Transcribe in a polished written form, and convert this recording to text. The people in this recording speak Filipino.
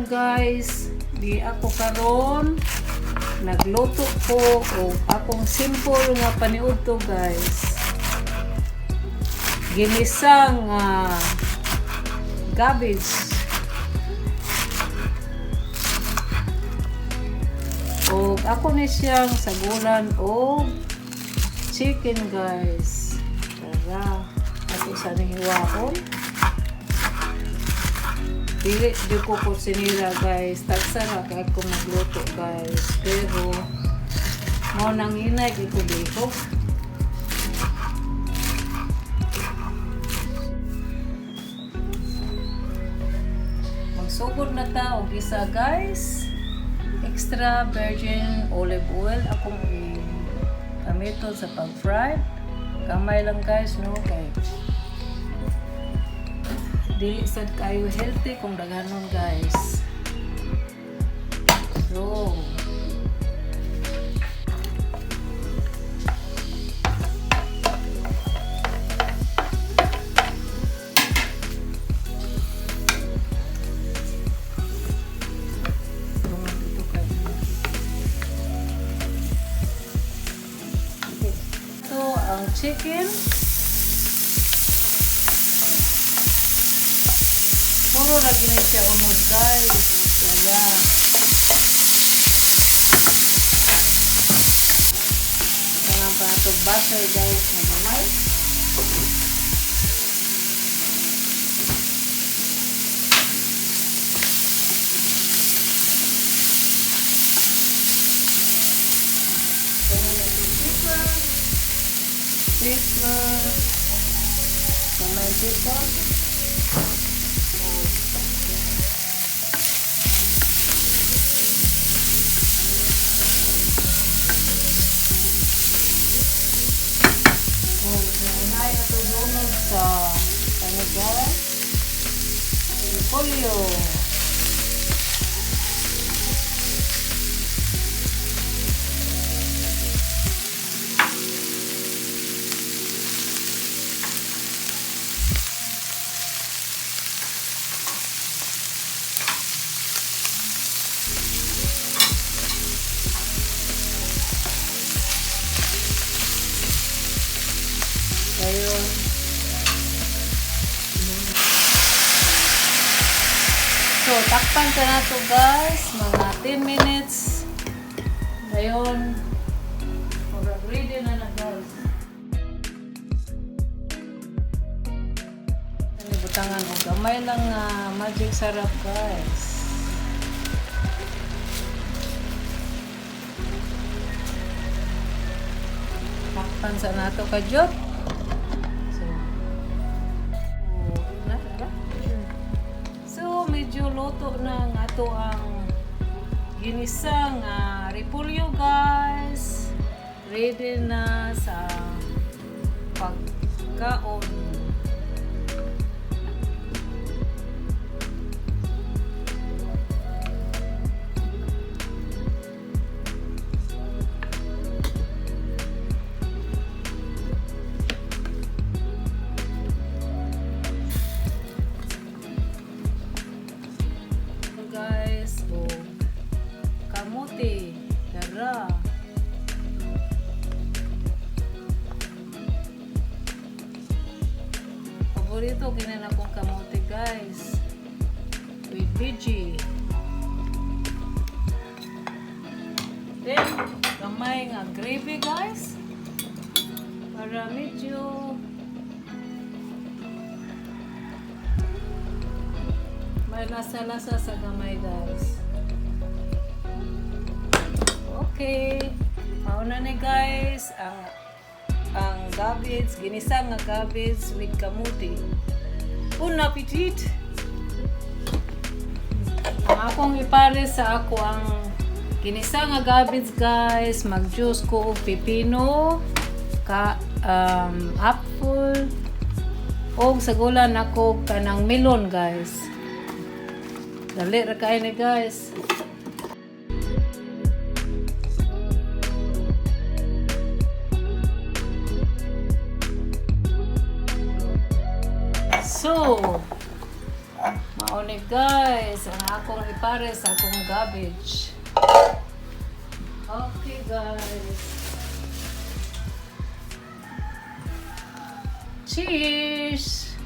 guys, di ako karon nagluto ko o akong simple nga paniud to guys. Ginisang cabbage. O ako ni siyang sagulan o chicken guys. Tara, ako sa hiwaon. Dili di ko sinira guys. Tagsara kay ako magluto guys. Pero mo nang hinay ko dito. Magsugod na ta og isa guys. Extra virgin olive oil akong gamito sa pag-fry. Kamay lang guys, no? Kay dili sad kayo healthy kung daghanon guys. So ang chicken puro lagi na siya unod guys. Kaya mga patog butter guys na gamay. Pepper, gamay pepper. Sa panigawan, repolyo. Ayun. So, takpan ka na to guys. Mga 10 minutes. Ngayon, ready na na guys. Butangan o gamay lang magic sarap guys. Takpan sa nato ka Jot. Medyo luto na nga to ang ginisang repolyo guys. Ready na sa pagkaon. Tara. Paborito kinin akong kamote guys. With veggie. Then, gamay nga gravy guys. Para medyo may lasa-lasa sa gamay guys. Okay, mauna ni guys ang cabbage, ginisang nga cabbage with kamuti. Bon appetit! Ang akong ipare sa ako ang ginisang nga cabbage guys. Mag-juice ko og pipino, apple, og sagulan ako kanang melon guys. Dali ra kayo ni guys. So, ni guys, ang akong ipare sa akong garbage. Okay guys. Cheers!